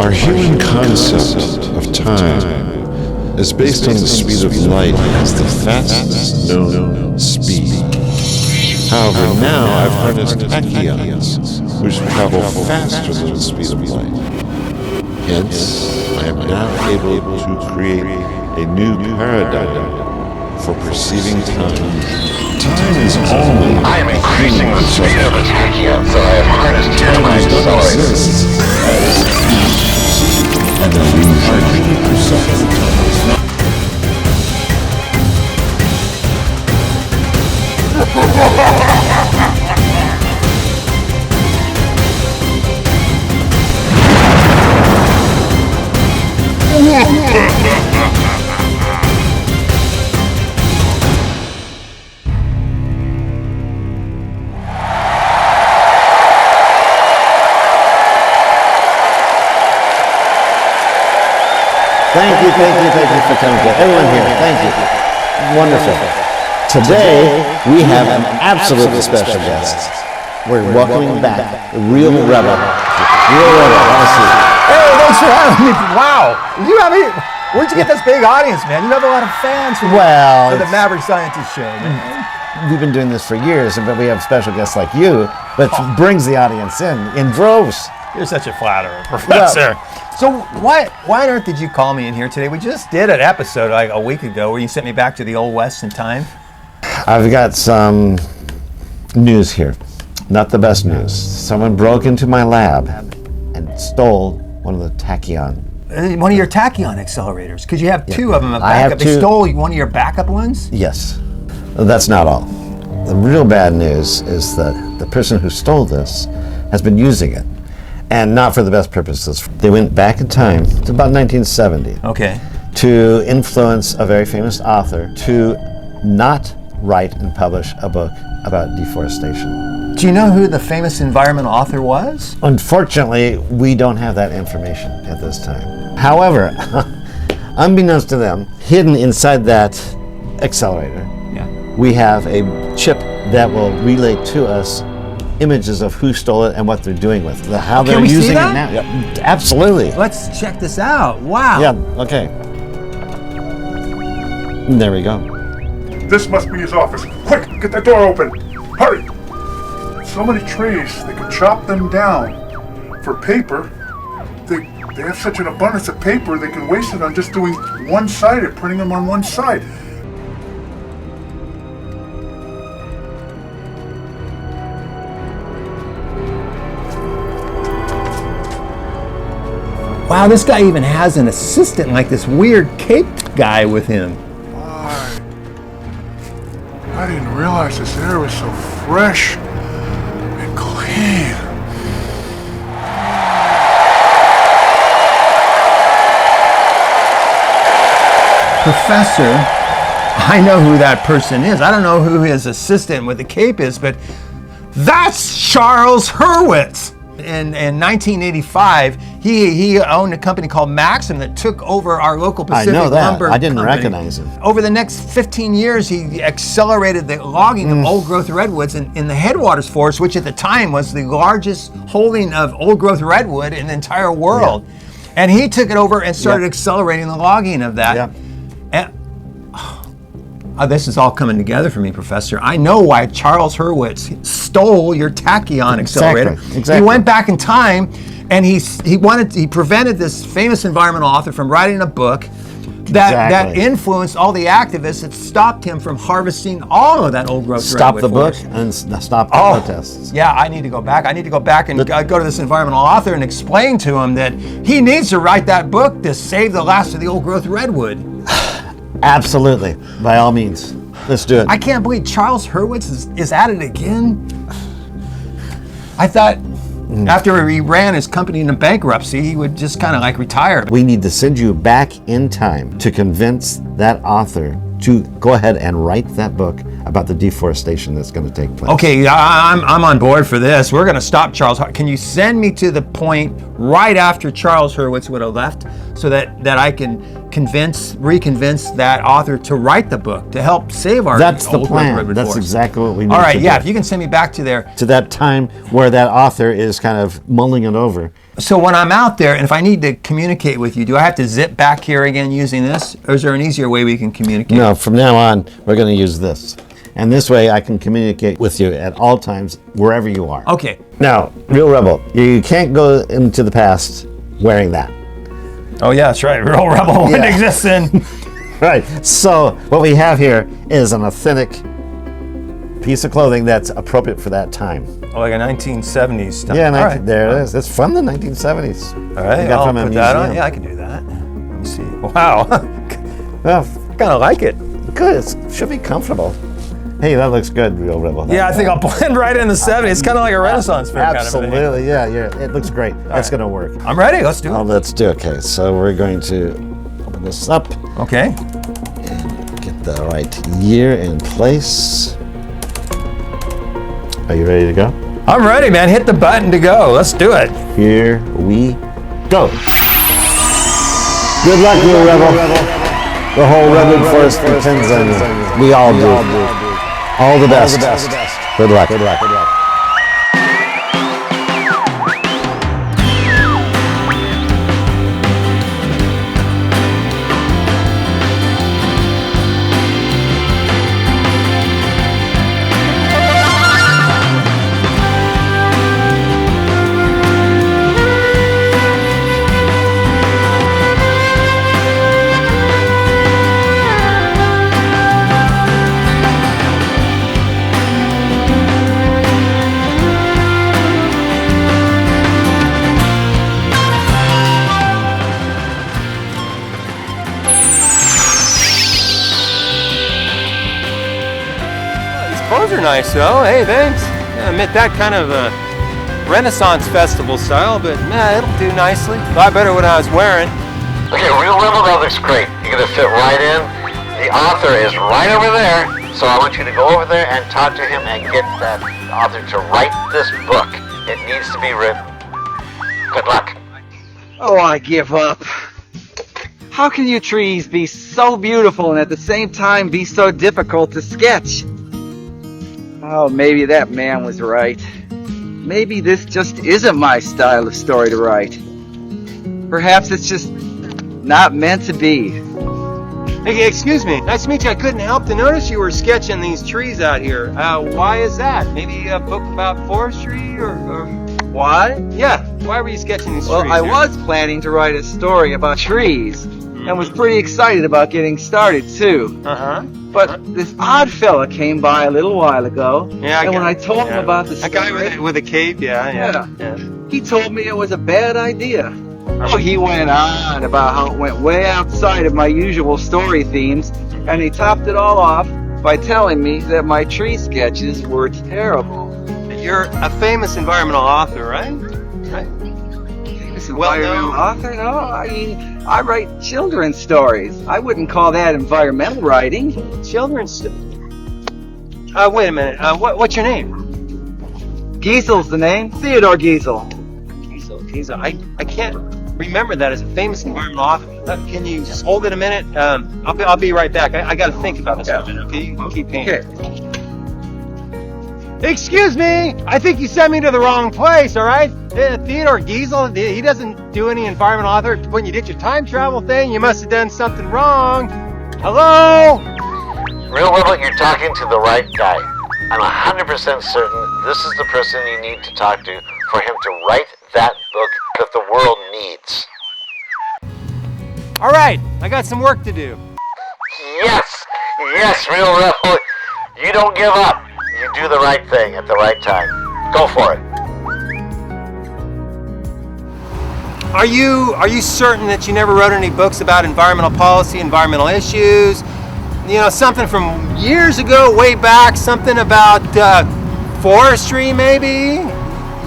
Our human concept of time is based on the speed of light as the fastest known speed. However, now I've harnessed tachyons, which travel faster than the speed of light. Hence, I am now able to create a new paradigm for perceiving time. Time is only I am increasing the speed of the tachyon, so I have harnessed thermite accelerators. An illusion. Thank you for coming here. Everyone here, thank you. Wonderful. Today, we have an absolutely special guest. We're welcoming back the real rebel. Hey, thanks for having me. Wow. Where'd you get this big audience, man? You have a lot of fans for the Maverick Scientist show, man. We've been doing this for years, but we have special guests like you, but brings the audience in droves. You're such a flatterer, Professor. So why on earth did you call me in here today? We just did an episode like a week ago where you sent me back to the Old West in time. I've got some news here. Not the best news. Someone broke into my lab and stole one of the tachyon. One of your tachyon accelerators, because you have two of them. I have two. They stole one of your backup ones? Yes. That's not all. The real bad news is that the person who stole this has been using it. And not for the best purposes. They went back in time to about 1970. Okay. To influence a very famous author to not write and publish a book about deforestation. Do you know who the famous environmental author was? Unfortunately, we don't have that information at this time. However, unbeknownst to them, hidden inside that accelerator, we have a chip that will relay to us images of who stole it and what they're doing with it, how they're using it now. Yep, absolutely. Let's check this out. Wow. Yeah, okay. There we go. This must be his office. Quick, get that door open. Hurry. So many trees, they could chop them down. For paper, they have such an abundance of paper, they can waste it on just doing one-sided, printing them on one side. Wow, this guy even has an assistant, like this weird caped guy with him. I didn't realize this air was so fresh and clean. Professor, I know who that person is. I don't know who his assistant with the cape is, but that's Charles Hurwitz. In 1985, he owned a company called Maxim that took over our local Pacific Lumber Lumber I didn't company. recognize him. Over the next 15 years, he accelerated the logging of old-growth redwoods in the Headwaters Forest, which at the time was the largest holding of old-growth redwood in the entire world. Yeah. And he took it over and started accelerating the logging of that. Yeah. And, this is all coming together for me, Professor. I know why Charles Hurwitz stole your tachyon accelerator. Exactly. He went back in time, and he prevented this famous environmental author from writing a book that influenced all the activists that stopped him from harvesting all of that old growth. Stop the book and stop the protests. Yeah, I need to go back. I need to go back and go to this environmental author and explain to him that he needs to write that book to save the last of the old growth redwood. Absolutely, by all means. Let's do it. I can't believe Charles Hurwitz is at it again. I thought after he ran his company into bankruptcy, he would just kind of like retire. We need to send you back in time to convince that author to go ahead and write that book about the deforestation that's going to take place. Okay, I'm on board for this. We're going to stop Charles. Can you send me to the point right after Charles Hurwitz would have left so that I can reconvince that author to write the book to help save our That's the plan. Redwood That's forest. exactly what we need All right, to yeah, do. if you can send me back to there. To that time where that author is kind of mulling it over. So when I'm out there, and if I need to communicate with you, do I have to zip back here again using this? Or is there an easier way we can communicate? No, from now on, we're going to use this. And this way I can communicate with you at all times, wherever you are. Okay. Now, Real Rebel, you can't go into the past wearing that. Oh yeah, that's right. Real Rebel wouldn't Yeah. exist then. Right. So what we have here is an authentic piece of clothing that's appropriate for that time. Like a 1970s stuff. Yeah, All right. there it is. It's from the 1970s. All right, You got I'll from a put that on. museum. Yeah, I can do that. Let me see. Wow. Well, Kind of like it. good. It should be comfortable. Hey, that looks good, Real Rebel. Yeah, I think I'll blend right in the 70s. It's kind of like a Renaissance fair kind of thing. Absolutely, yeah. It looks great. That's going to work. I'm ready. Let's do Oh, it. let's do it. Okay, so we're going to open this up, Okay. get the right year in place. Are you ready to go? I'm ready, man. Hit the button to go. Let's do it. Here we go. Good luck, Real Rebel. The whole Redwood Forest depends on you. We all do. All the best. Good luck. These clothes are nice, though. Hey, thanks. Yeah, I admit that kind of Renaissance festival style, but it'll do nicely. A lot better what I was wearing. Okay, Real Rebel, that looks great. You're gonna fit right in. The author is right over there, so I want you to go over there and talk to him and get that author to write this book. It needs to be written. Good luck. Oh, I give up. How can you trees be so beautiful and at the same time be so difficult to sketch? Oh, maybe that man was right. Maybe this just isn't my style of story to write. Perhaps it's just not meant to be. Hey, excuse me. Nice to meet you. I couldn't help to notice you were sketching these trees out here. Why is that? Maybe a book about forestry or... Why? Yeah, why were you sketching these Well, trees I here? was planning to write a story about trees and was pretty excited about getting started too. Uh-huh. But this odd fella came by a little while ago, Yeah, and when I told him about the That story, guy with a cape, yeah. he told me it was a bad idea. Oh, he went on about how it went way outside of my usual story themes, and he topped it all off by telling me that my tree sketches were terrible. You're a famous environmental author, right? Famous Well environmental known. author? No, I mean, I write children's stories. I wouldn't call that environmental writing. Children's... wait a minute. What's your name? Giesel's the name. Theodore Giesel. Giesel. I can't remember that as a famous environmental author. Can you just hold it a minute? I'll be right back. I got to think about this for a minute. Okay, you can keep painting. Okay. Excuse me. I think you sent me to the wrong place. All right, Theodore Giesel. He doesn't do any environmental author. When you did your time travel thing, you must have done something wrong. Hello. Real Rebel, you're talking to the right guy. I'm 100% certain this is the person you need to talk to for him to write that book that the world needs. All right, I got some work to do. Yes, Real Rebel. You don't give up. You do the right thing at the right time. Go for it. Are you certain that you never wrote any books about environmental policy, environmental issues? You know, something from years ago, way back, something about forestry, maybe?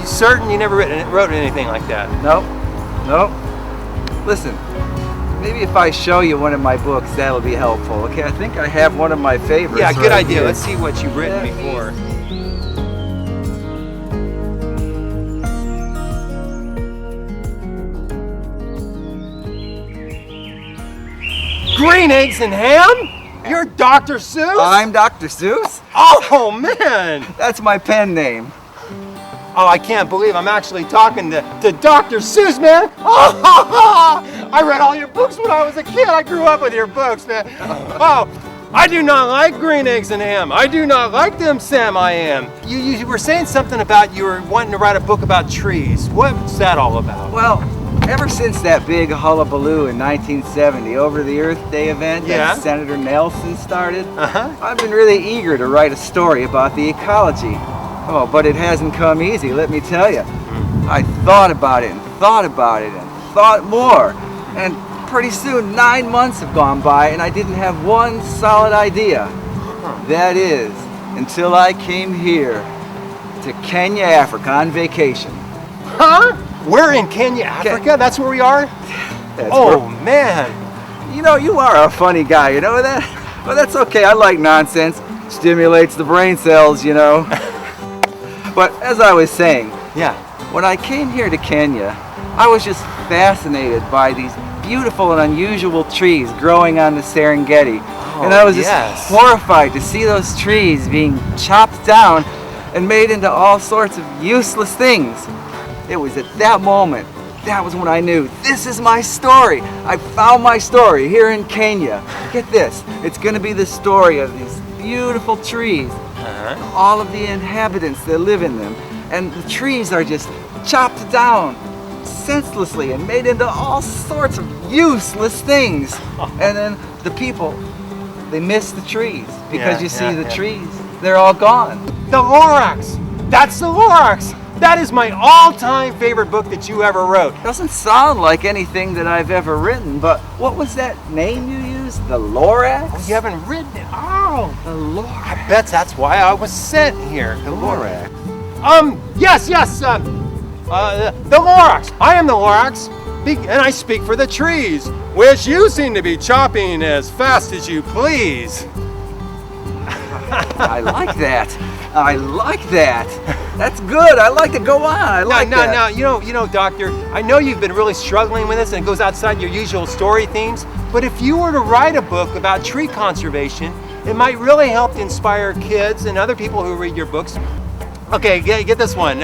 You certain you never wrote anything like that? Nope. Listen, maybe if I show you one of my books, that'll be helpful. Okay, I think I have one of my favorites. Yeah, good right idea. here. Let's see what you've written before. Green eggs and ham? You're Dr. Seuss? I'm Dr. Seuss. Oh man! That's my pen name. Oh, I can't believe I'm actually talking to Dr. Seuss, man. Oh, I read all your books when I was a kid. I grew up with your books, man. Oh, I do not like green eggs and ham. I do not like them, Sam, I am. You were saying something about you were wanting to write a book about trees. What's that all about? Well, ever since that big hullabaloo in 1970 over the Earth Day event that Senator Nelson started, I've been really eager to write a story about the ecology. Oh, but it hasn't come easy, let me tell you. I thought about it and thought about it and thought more. And pretty soon 9 months have gone by and I didn't have one solid idea. That is, until I came here to Kenya, Africa on vacation. Huh? We're in Kenya, Africa? That's where we are? Man. You know, you are a funny guy, you know that? But that's okay, I like nonsense. Stimulates the brain cells, you know. But as I was saying, when I came here to Kenya, I was just fascinated by these beautiful and unusual trees growing on the Serengeti. And I was just horrified to see those trees being chopped down and made into all sorts of useless things. It was at that moment, that was when I knew, this is my story. I found my story here in Kenya. Get this, it's gonna be the story of these beautiful trees, all of the inhabitants that live in them, and the trees are just chopped down senselessly and made into all sorts of useless things. And then the people, they miss the trees because you see the trees, they're all gone. The Lorax! That's the Lorax! That is my all-time favorite book that you ever wrote. Doesn't sound like anything that I've ever written, but what was that name you used? The Lorax? Oh, you haven't written it. Oh, the Lorax. I bet that's why I was sent here. The Lorax. Yes, the Lorax. I am the Lorax, and I speak for the trees, which you seem to be chopping as fast as you please. I like that. I like that. That's good. I like to go on. I like that. Now, you know, Doctor, I know you've been really struggling with this and it goes outside your usual story themes, but if you were to write a book about tree conservation, it might really help to inspire kids and other people who read your books. Okay, get this one.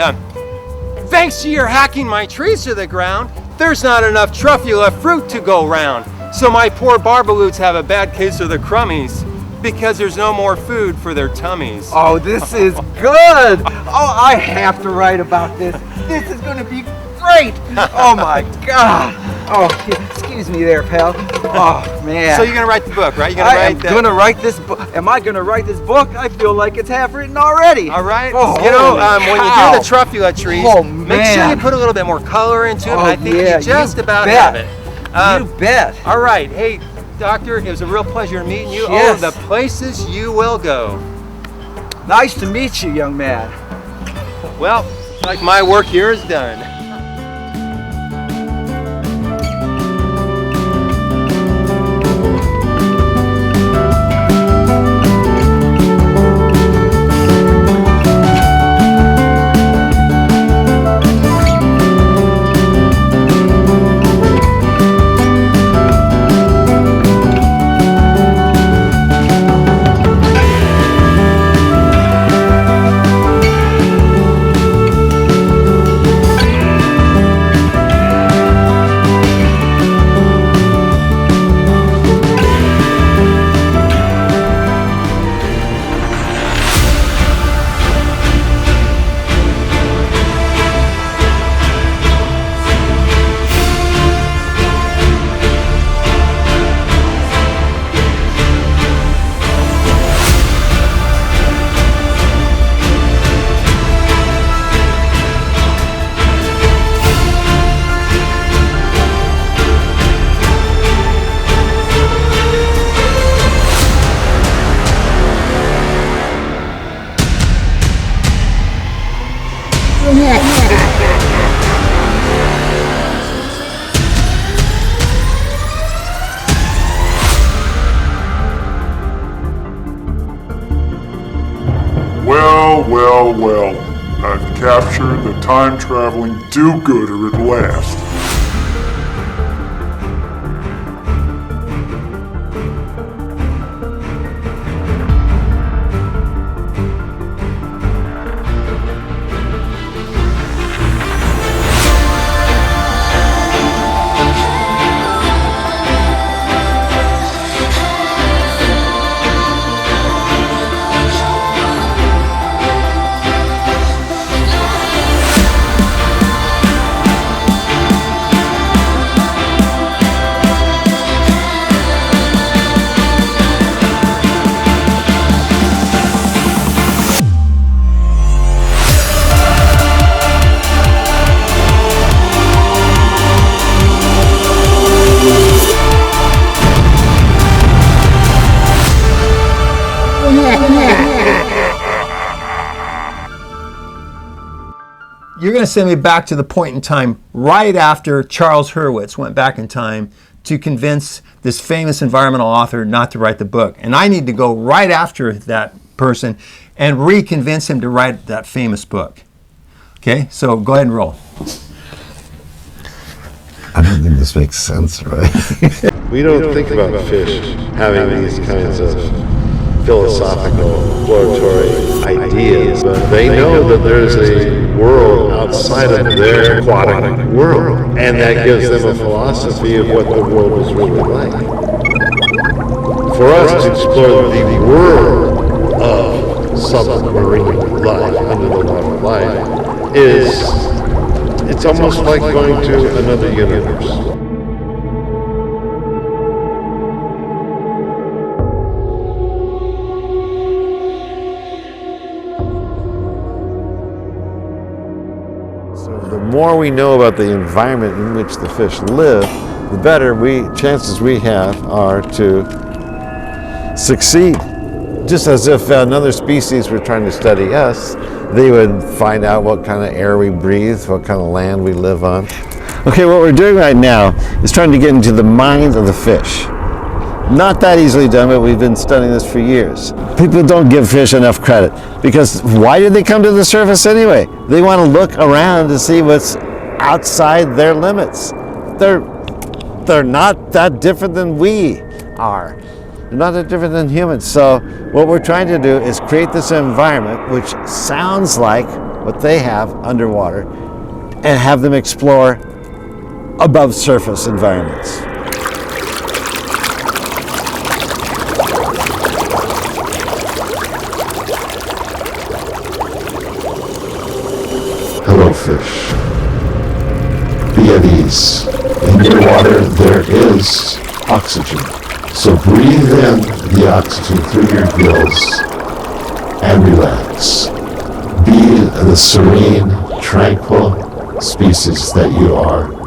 Thanks to your hacking my trees to the ground, there's not enough truffula fruit to go round. So my poor barbaloots have a bad case of the crummies, because there's no more food for their tummies. Oh, this is good. Oh, I have to write about this. This is going to be great. Oh my God. Oh, excuse me there, pal. Oh man. So you're going to write the book, right? I'm going to write this book. Am I going to write this book? I feel like it's half written already. All right. Oh, when you do the truffula trees, make sure you put a little bit more color into them. I think you just about have it. You bet. All right. Hey, Doctor, it was a real pleasure meeting you. Yes. Oh, the places you will go. Nice to meet you, young man. Well, like my work here is done. Well, I've captured the time-traveling do-gooder at last. going to send me back to the point in time right after Charles Hurwitz went back in time to convince this famous environmental author not to write the book. And I need to go right after that person and reconvince him to write that famous book. Okay, so go ahead and roll. I don't think this makes sense, right? We don't think about fish having these kinds of philosophical, exploratory ideas, but they know that there's a world outside of their aquatic world, and that gives them a philosophy of what the world is really like. For us to explore the world of submarine life, under the water life, it's almost like going to another universe. The more we know about the environment in which the fish live, the better chances we have are to succeed. Just as if another species were trying to study us, they would find out what kind of air we breathe, what kind of land we live on. Okay, what we're doing right now is trying to get into the mind of the fish. Not that easily done, but we've been studying this for years. People don't give fish enough credit because why did they come to the surface anyway? They want to look around to see what's outside their limits. They're not that different than we are. They're not that different than humans. So what we're trying to do is create this environment which sounds like what they have underwater and have them explore above surface environments. Hello, fish. Be at ease. In your water, there is oxygen. So breathe in the oxygen through your gills and relax. Be the serene, tranquil species that you are.